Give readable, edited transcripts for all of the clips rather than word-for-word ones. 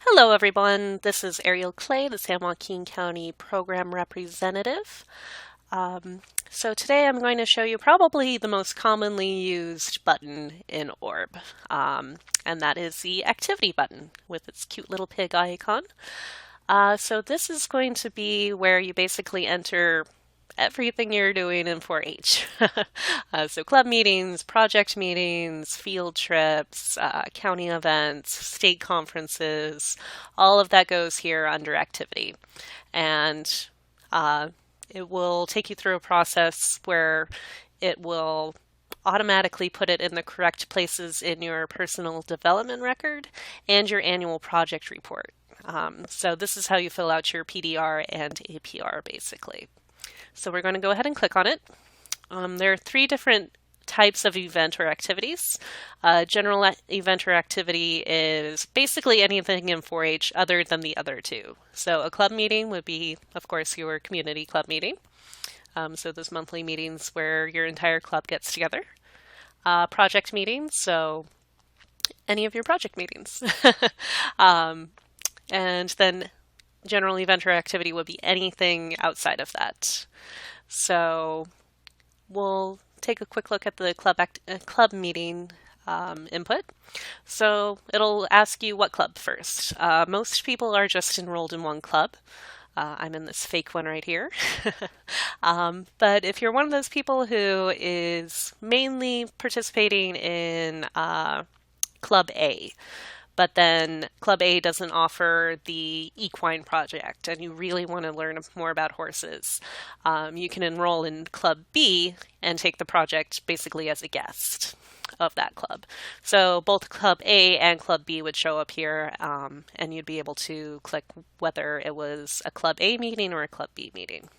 Hello, everyone. This is Ariel Clay, the San Joaquin County Program Representative. So today I'm going to show you probably the most commonly used button in ORB, and that is the activity button with its cute little pig icon. So this is going to be where you basically enter everything you're doing in 4-H. So club meetings, project meetings, field trips, county events, state conferences, all of that goes here under activity. And it will take you through a process where it will automatically put it in the correct places in your personal development record and your annual project report. So this is how you fill out your PDR and APR basically. So we're going to go ahead and click on it. There are three different types of event or activities. General event or activity is basically anything in 4-H other than the other two. So a club meeting would be, of course, your community club meeting. So those monthly meetings where your entire club gets together. Project meetings, so any of your project meetings. And then general event or activity would be anything outside of that. So we'll take a quick look at the club meeting input. So it'll ask you what club first. Most people are just enrolled in one club. I'm in this fake one right here. But if you're one of those people who is mainly participating in Club A, but then Club A doesn't offer the equine project and you really want to learn more about horses, you can enroll in Club B and take the project basically as a guest of that club. So both Club A and Club B would show up here, and you'd be able to click whether it was a Club A meeting or a Club B meeting.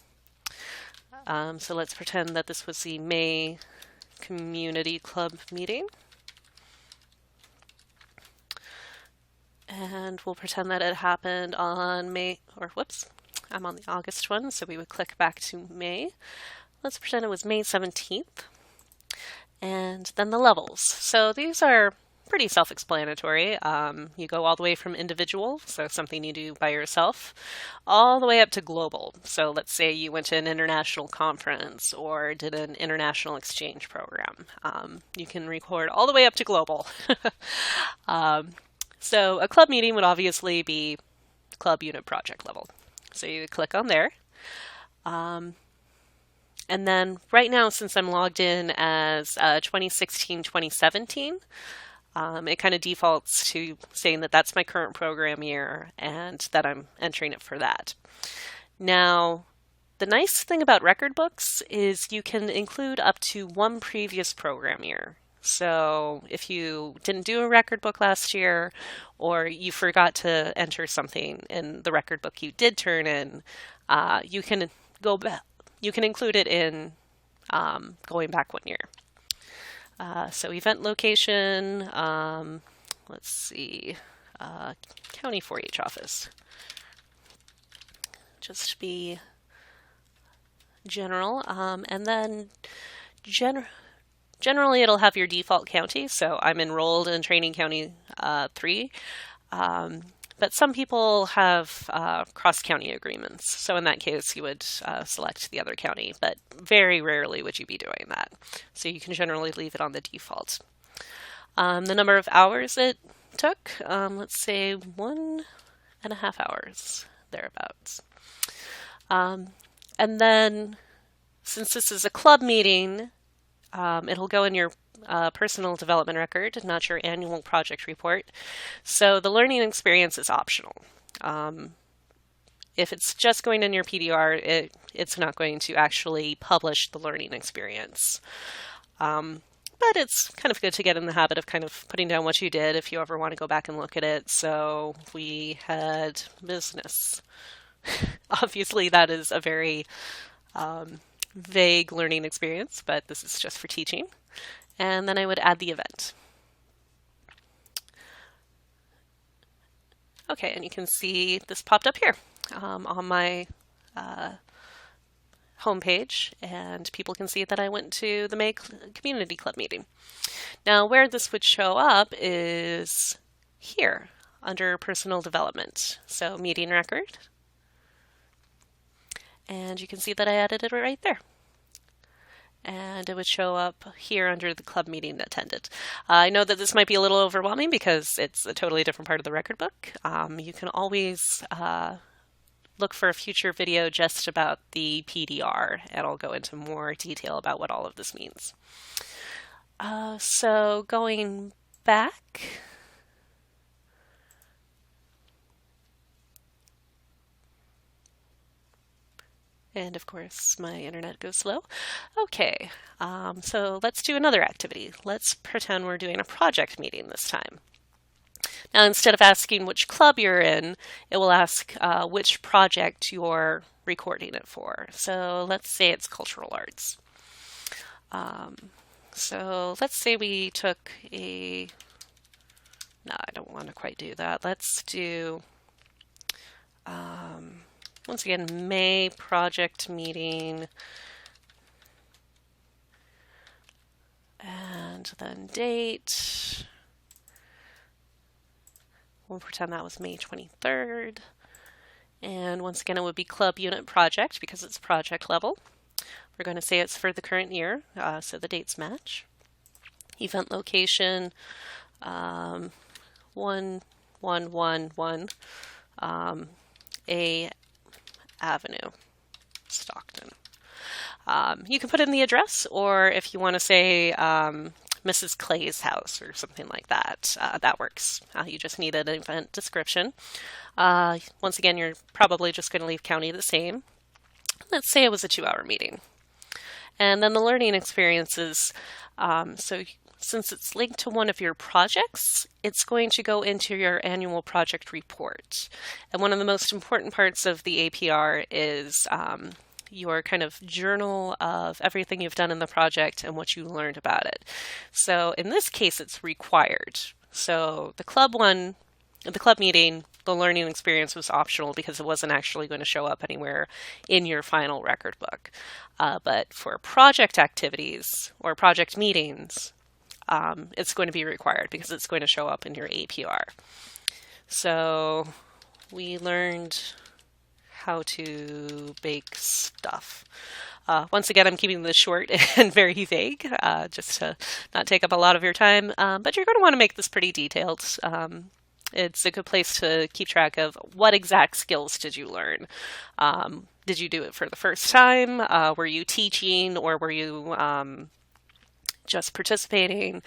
So let's pretend that this was the May Community Club meeting. And we'll pretend that it happened on I'm on the August one, so we would click back to May. Let's pretend it was May 17th. And then the levels. So these are pretty self-explanatory. You go all the way from individual, so something you do by yourself, all the way up to global. So let's say you went to an international conference or did an international exchange program. You can record all the way up to global. So a club meeting would obviously be club unit project level. So you click on there. And then right now, since I'm logged in as 2016-2017, it kind of defaults to saying that that's my current program year and that I'm entering it for that. Now, the nice thing about record books is you can include up to one previous program year. So if you didn't do a record book last year or you forgot to enter something in the record book you did turn in, you can go back. You can include it in going back 1 year. So event location, let's see, county 4-H office. Just be general, and then generally it'll have your default county. So I'm enrolled in Training County 3. But some people have cross-county agreements. So in that case, you would select the other county, but very rarely would you be doing that. So you can generally leave it on the default. The number of hours it took, let's say 1.5 hours, thereabouts. And then since this is a club meeting, it'll go in your personal development record, not your annual project report. So the learning experience is optional. If it's just going in your PDR, it's not going to actually publish the learning experience. But it's kind of good to get in the habit of kind of putting down what you did if you ever want to go back and look at it. So we had business. Obviously, that is a very vague learning experience, but this is just for teaching. And then I would add the event. Okay, and you can see this popped up here on my homepage, and people can see that I went to the May Community Club meeting. Now, where this would show up is here under personal development. So meeting record. And you can see that I added it right there. And it would show up here under the club meeting attended. I know that this might be a little overwhelming because it's a totally different part of the record book. You can always look for a future video just about the PDR, and I'll go into more detail about what all of this means. So going back, and of course my internet goes slow. Okay, so let's do another activity. Let's pretend we're doing a project meeting this time. Now, instead of asking which club you're in, it will ask which project you're recording it for. So let's say it's cultural arts. So let's say we took no, I don't want to quite do that. Let's do, once again, May project meeting. And then date. We'll pretend that was May 23rd. And once again, it would be club unit project because it's project level. We're going to say it's for the current year, so the dates match. Event location, 1111 A Avenue, Stockton. You can put in the address, or if you want to say Mrs. Clay's house or something like that, that works. You just need an event description. Once again, you're probably just going to leave county the same. Let's say it was a 2-hour meeting. And then the learning experiences, so since it's linked to one of your projects, it's going to go into your annual project report. And one of the most important parts of the APR is your kind of journal of everything you've done in the project and what you learned about it. So in this case, it's required. So the club meeting, the learning experience was optional because it wasn't actually going to show up anywhere in your final record book. But for project activities or project meetings, it's going to be required because it's going to show up in your APR. So we learned how to bake stuff. Once again, I'm keeping this short and very vague, just to not take up a lot of your time, but you're going to want to make this pretty detailed. It's a good place to keep track of what exact skills did you learn. Did you do it for the first time? Were you teaching, or were you just participating?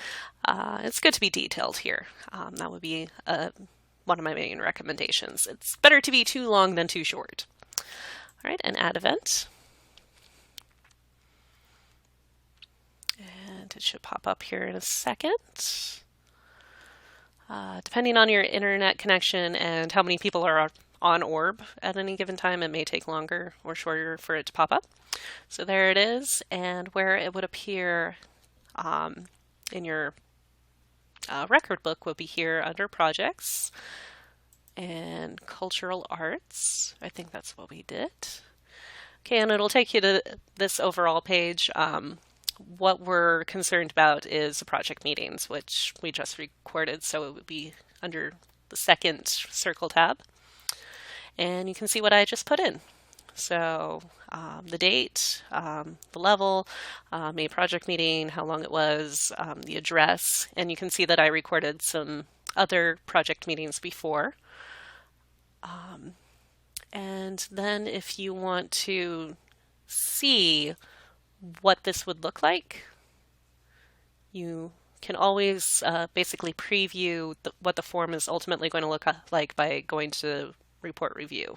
It's good to be detailed here. That would be one of my main recommendations. It's better to be too long than too short. All right, and add event. And it should pop up here in a second. Depending on your internet connection and how many people are on ORB at any given time, it may take longer or shorter for it to pop up. So there it is, and where it would appear in your record book would be here under projects and cultural arts. I think that's what we did. Okay, and it'll take you to this overall page. What we're concerned about is the project meetings, which we just recorded, so it would be under the second circle tab. And you can see what I just put in. So the date, the level, a project meeting, how long it was, the address, and you can see that I recorded some other project meetings before. And then if you want to see what this would look like, you can always basically preview what the form is ultimately going to look like by going to Report Review.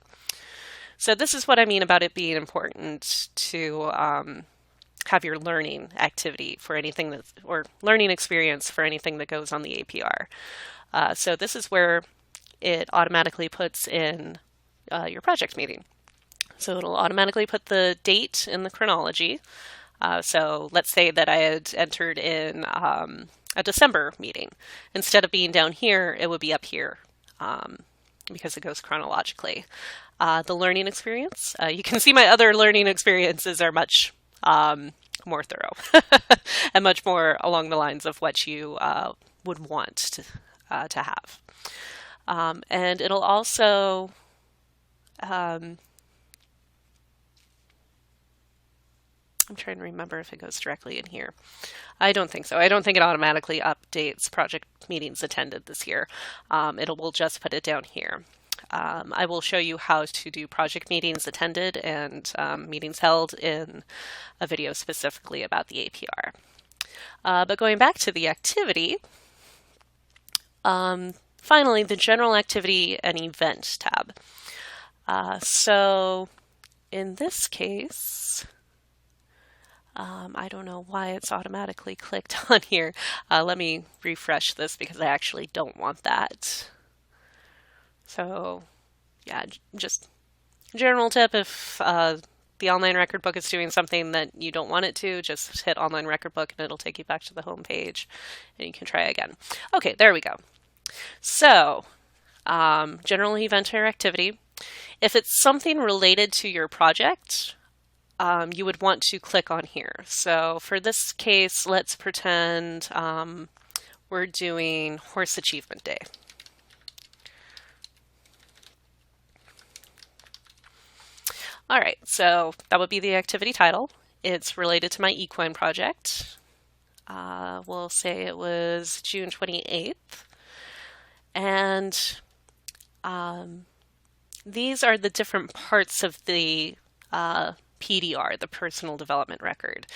So this is what I mean about it being important to have your learning activity for anything or learning experience for anything that goes on the APR. So this is where it automatically puts in your project meeting. So it'll automatically put the date in the chronology. So let's say that I had entered in a December meeting. Instead of being down here, it would be up here because it goes chronologically. The learning experience, you can see my other learning experiences are much more thorough and much more along the lines of what you would want to have. And it'll also I'm trying to remember if it goes directly in here. I don't think so. I don't think it automatically updates project meetings attended this year. It will just put it down here. I will show you how to do project meetings attended and meetings held in a video specifically about the APR. But going back to the activity, finally, the General Activity and Event tab. So in this case, I don't know why it's automatically clicked on here. Let me refresh this because I actually don't want that. So yeah, just general tip, if the online record book is doing something that you don't want it to, just hit online record book and it'll take you back to the home page and you can try again. Okay, there we go. So general event or activity. If it's something related to your project, you would want to click on here. So for this case, let's pretend we're doing Horse Achievement Day. All right, so that would be the activity title. It's related to my equine project. We'll say it was June 28th. And these are the different parts of the PDR, the personal development record.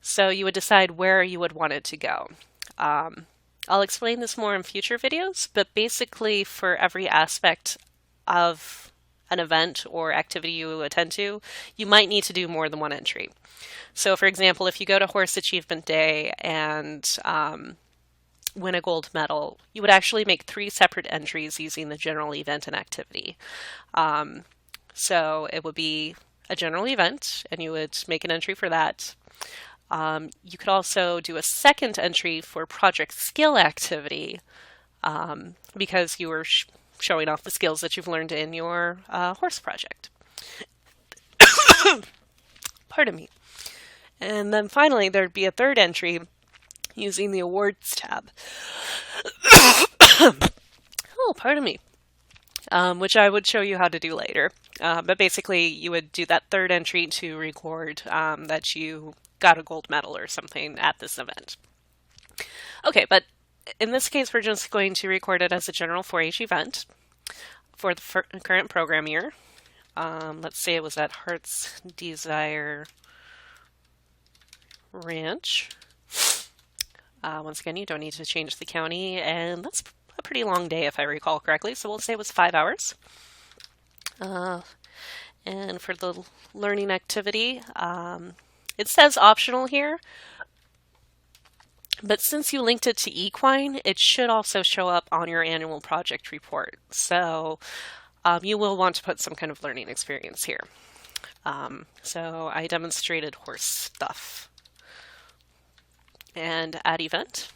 So you would decide where you would want it to go. I'll explain this more in future videos, but basically for every aspect of an event or activity you attend to, you might need to do more than one entry. So for example, if you go to Horse Achievement Day and win a gold medal, you would actually make 3 separate entries using the general event and activity. So it would be a general event, and you would make an entry for that. You could also do a second entry for project skill activity because you were showing off the skills that you've learned in your horse project. Pardon me. And then finally, there'd be a third entry using the awards tab. Oh, pardon me. Which I would show you how to do later. But basically, you would do that third entry to record that you got a gold medal or something at this event. Okay, but in this case, we're just going to record it as a general 4-H event for the current program year. Let's say it was at Heart's Desire Ranch. Once again, you don't need to change the county, and that's a pretty long day if I recall correctly, so we'll say it was 5 hours. And for the learning activity, it says optional here, but since you linked it to equine, it should also show up on your annual project report. So you will want to put some kind of learning experience here. So I demonstrated horse stuff. And add event.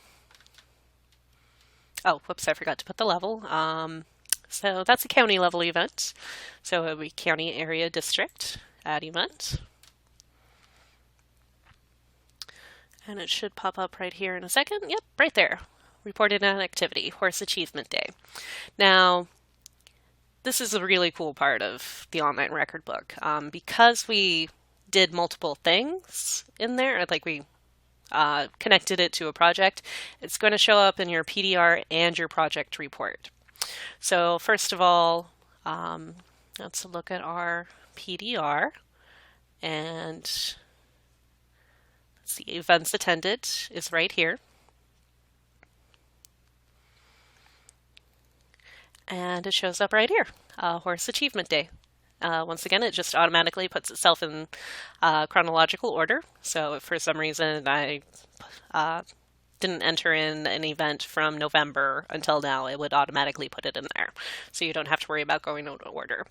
Oh, whoops, I forgot to put the level. So that's a county level event. So it would be county area district, add event. And it should pop up right here in a second. Yep, right there. Reported an activity, Horse Achievement Day. Now, this is a really cool part of the online record book. Because we did multiple things in there, like we connected it to a project, it's going to show up in your PDR and your project report. So first of all, let's look at our PDR, and let's see, events attended is right here. And it shows up right here, Horse Achievement Day. Once again, it just automatically puts itself in chronological order. So if for some reason I didn't enter in an event from November until now, it would automatically put it in there. So you don't have to worry about going out of order.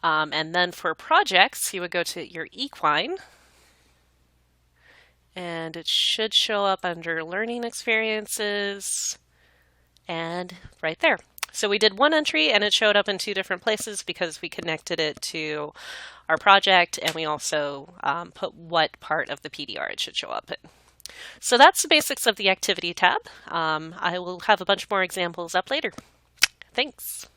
And then for projects, you would go to your equine, and it should show up under learning experiences and right there. So we did one entry and it showed up in 2 different places because we connected it to our project, and we also put what part of the PDR it should show up in. So that's the basics of the activity tab. I will have a bunch more examples up later. Thanks.